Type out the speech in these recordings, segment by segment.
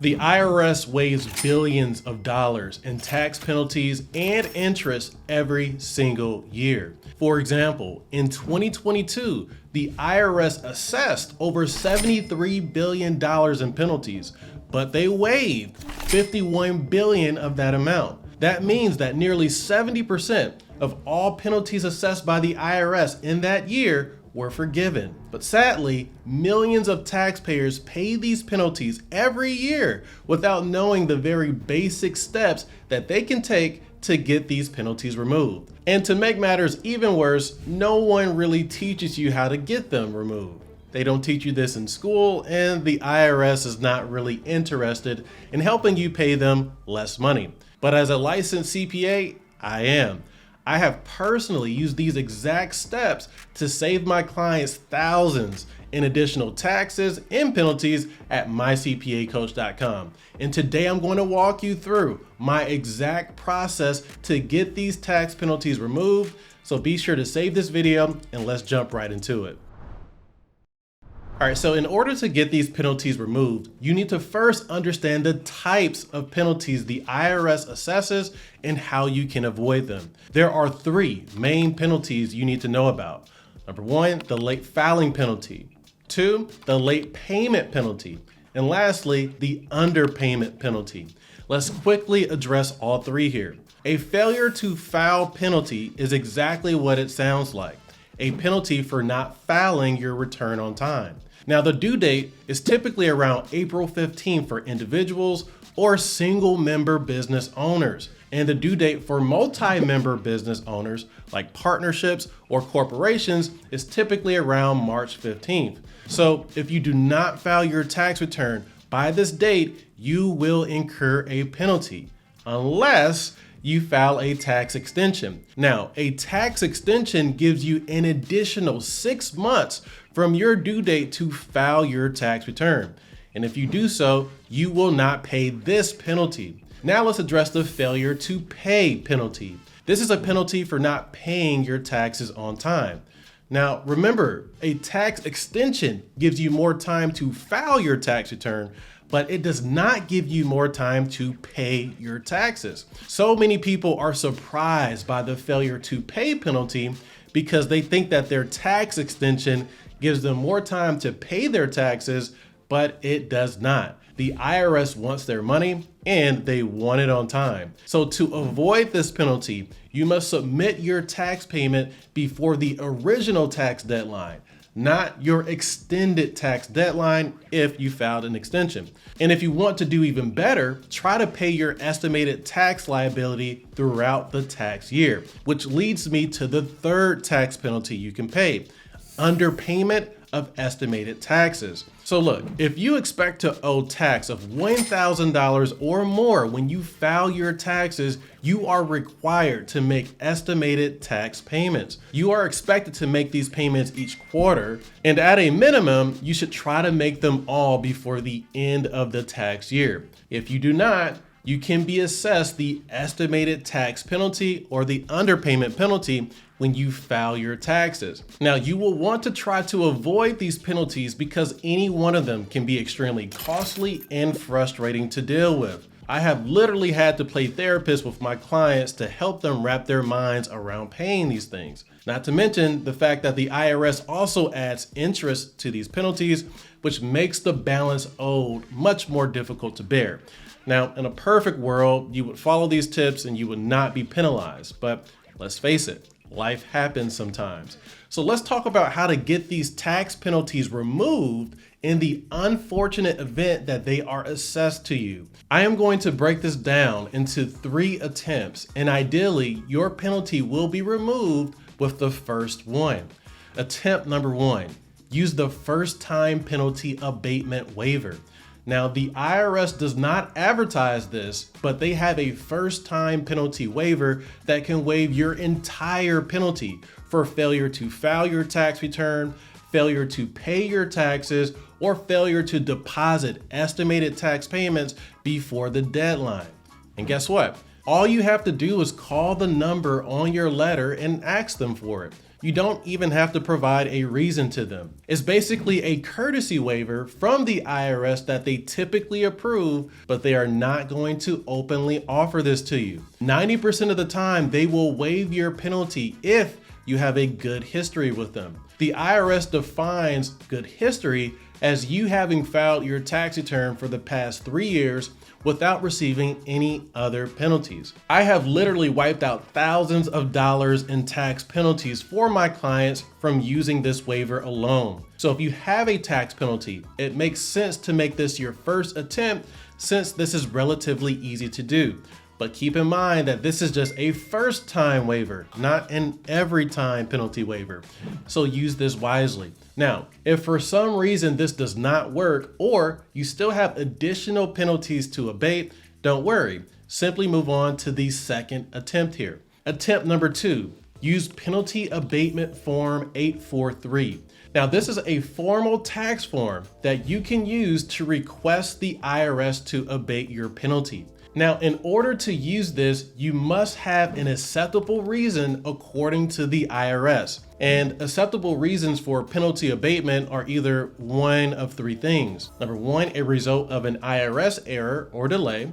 The IRS waives billions of dollars in tax penalties and interest every single year. For example, in 2022, the IRS assessed over $73 billion in penalties, but they waived $51 billion of that amount. That means that nearly 70% of all penalties assessed by the IRS in that year were forgiven. But sadly, millions of taxpayers pay these penalties every year without knowing the very basic steps that they can take to get these penalties removed. And to make matters even worse, no one really teaches you how to get them removed. They don't teach you this in school, and the IRS is not really interested in helping you pay them less money. But as a licensed CPA, I am. I have personally used these exact steps to save my clients thousands in additional taxes and penalties at mycpacoach.com. And today I'm going to walk you through my exact process to get these tax penalties removed. So be sure to save this video and let's jump right into it. All right, so in order to get these penalties removed, you need to first understand the types of penalties the IRS assesses and how you can avoid them. There are three main penalties you need to know about. Number one, the late filing penalty. Two, the late payment penalty. And lastly, the underpayment penalty. Let's quickly address all three here. A failure to file penalty is exactly what it sounds like. A penalty for not filing your return on time. Now, the due date is typically around April 15 for individuals or single member business owners. And the due date for multi-member business owners like partnerships or corporations is typically around March 15th. So if you do not file your tax return by this date, you will incur a penalty unless you file a tax extension. Now, a tax extension gives you an additional 6 months from your due date to file your tax return. And if you do so, you will not pay this penalty. Now let's address the failure to pay penalty. This is a penalty for not paying your taxes on time. Now, remember, a tax extension gives you more time to file your tax return, but it does not give you more time to pay your taxes. So many people are surprised by the failure to pay penalty because they think that their tax extension gives them more time to pay their taxes, but it does not. The IRS wants their money and they want it on time. So to avoid this penalty, you must submit your tax payment before the original tax deadline, not your extended tax deadline if you filed an extension. And if you want to do even better, try to pay your estimated tax liability throughout the tax year, which leads me to the third tax penalty you can pay: underpayment of estimated taxes. So look, if you expect to owe tax of $1,000 or more when you file your taxes, you are required to make estimated tax payments. You are expected to make these payments each quarter, and at a minimum, you should try to make them all before the end of the tax year. If you do not, you can be assessed the estimated tax penalty or the underpayment penalty when you file your taxes. Now, you will want to try to avoid these penalties because any one of them can be extremely costly and frustrating to deal with. I have literally had to play therapist with my clients to help them wrap their minds around paying these things. Not to mention the fact that the IRS also adds interest to these penalties, which makes the balance owed much more difficult to bear. Now, in a perfect world, you would follow these tips and you would not be penalized, but let's face it, life happens sometimes. So let's talk about how to get these tax penalties removed in the unfortunate event that they are assessed to you. I am going to break this down into 3 attempts, and ideally your penalty will be removed with the first one. Attempt number 1, use the first time penalty abatement waiver. Now, the IRS does not advertise this, but they have a first time penalty waiver that can waive your entire penalty for failure to file your tax return, failure to pay your taxes, or failure to deposit estimated tax payments before the deadline. And guess what? All you have to do is call the number on your letter and ask them for it. You don't even have to provide a reason to them. It's basically a courtesy waiver from the IRS that they typically approve, but they are not going to openly offer this to you. 90% of the time, they will waive your penalty if you have a good history with them. The IRS defines good history as you having filed your tax return for the past 3 years without receiving any other penalties. I have literally wiped out thousands of dollars in tax penalties for my clients from using this waiver alone. So if you have a tax penalty, it makes sense to make this your first attempt since this is relatively easy to do. But keep in mind that this is just a first time waiver, not an every time penalty waiver. So use this wisely. Now, if for some reason this does not work or you still have additional penalties to abate, don't worry. Simply move on to the second attempt here. Attempt number 2, use Penalty Abatement Form 843. Now, this is a formal tax form that you can use to request the IRS to abate your penalty. Now, in order to use this, you must have an acceptable reason according to the IRS. And acceptable reasons for penalty abatement are either one of 3 things. Number 1, a result of an IRS error or delay.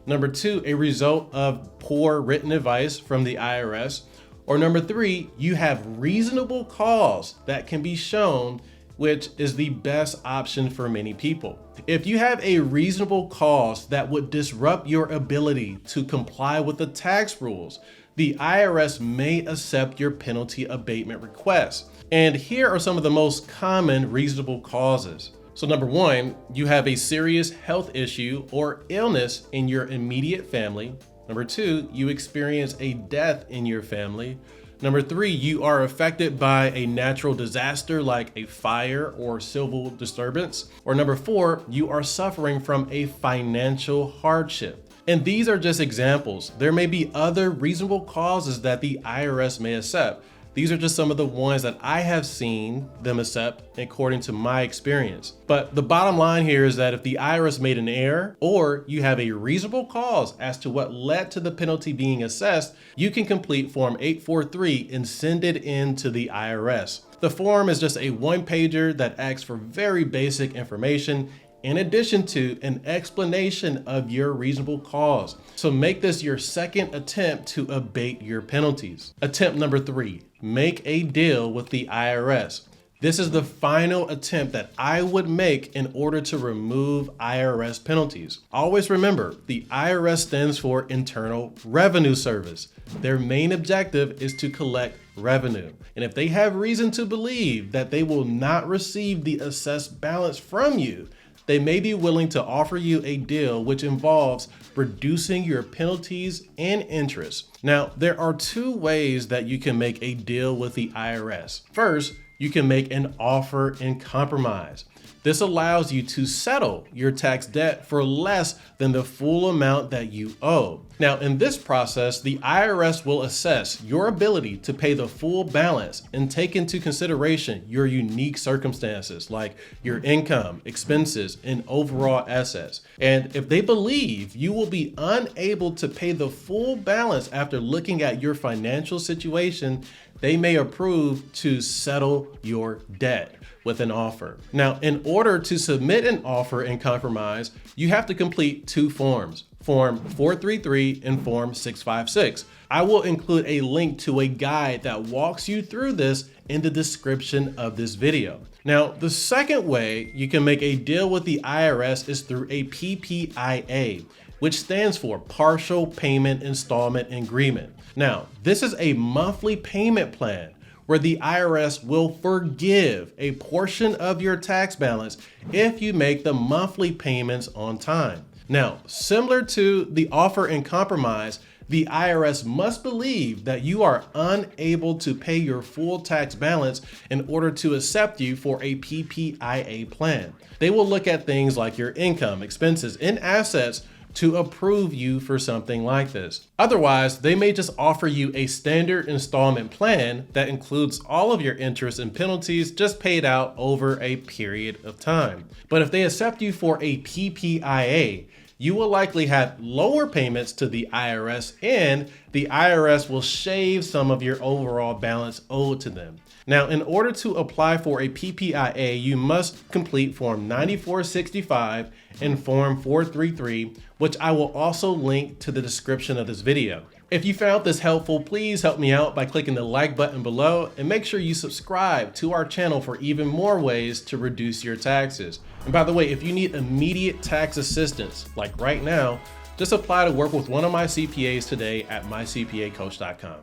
Number 2, a result of poor written advice from the IRS. Or number 3, you have reasonable cause that can be shown, which is the best option for many people. If you have a reasonable cause that would disrupt your ability to comply with the tax rules, the IRS may accept your penalty abatement request. And here are some of the most common reasonable causes. So number 1, you have a serious health issue or illness in your immediate family. Number 2, you experience a death in your family. Number 3, you are affected by a natural disaster like a fire or civil disturbance. Or number 4, you are suffering from a financial hardship. And these are just examples. There may be other reasonable causes that the IRS may accept. These are just some of the ones that I have seen them accept according to my experience. But the bottom line here is that if the IRS made an error or you have a reasonable cause as to what led to the penalty being assessed, you can complete Form 843 and send it in to the IRS. The form is just a one-pager that asks for very basic information in addition to an explanation of your reasonable cause. So make this your second attempt to abate your penalties. Attempt number 3, make a deal with the IRS. This is the final attempt that I would make in order to remove IRS penalties. Always remember, the IRS stands for Internal Revenue Service. Their main objective is to collect revenue. And if they have reason to believe that they will not receive the assessed balance from you, they may be willing to offer you a deal which involves reducing your penalties and interest. Now, there are 2 ways that you can make a deal with the IRS. First, you can make an offer in compromise. This allows you to settle your tax debt for less than the full amount that you owe. Now, in this process, the IRS will assess your ability to pay the full balance and take into consideration your unique circumstances like your income, expenses, and overall assets. And if they believe you will be unable to pay the full balance after looking at your financial situation, they may approve to settle your debt with an offer. Now, in order to submit an offer in compromise, you have to complete 2 forms, Form 433 and Form 656. I will include a link to a guide that walks you through this in the description of this video. Now, the second way you can make a deal with the IRS is through a PPIA, which stands for Partial Payment Installment Agreement. Now, this is a monthly payment plan where the IRS will forgive a portion of your tax balance if you make the monthly payments on time. Now, similar to the offer in compromise, the IRS must believe that you are unable to pay your full tax balance in order to accept you for a PPIA plan. They will look at things like your income, expenses, and assets to approve you for something like this. Otherwise, they may just offer you a standard installment plan that includes all of your interest and penalties just paid out over a period of time. But if they accept you for a PPIA, you will likely have lower payments to the IRS, and the IRS will shave some of your overall balance owed to them. Now, in order to apply for a PPIA, you must complete Form 9465 and Form 433, which I will also link to the description of this video. If you found this helpful, please help me out by clicking the like button below, and make sure you subscribe to our channel for even more ways to reduce your taxes. And by the way, if you need immediate tax assistance, like right now, just apply to work with one of my CPAs today at mycpacoach.com.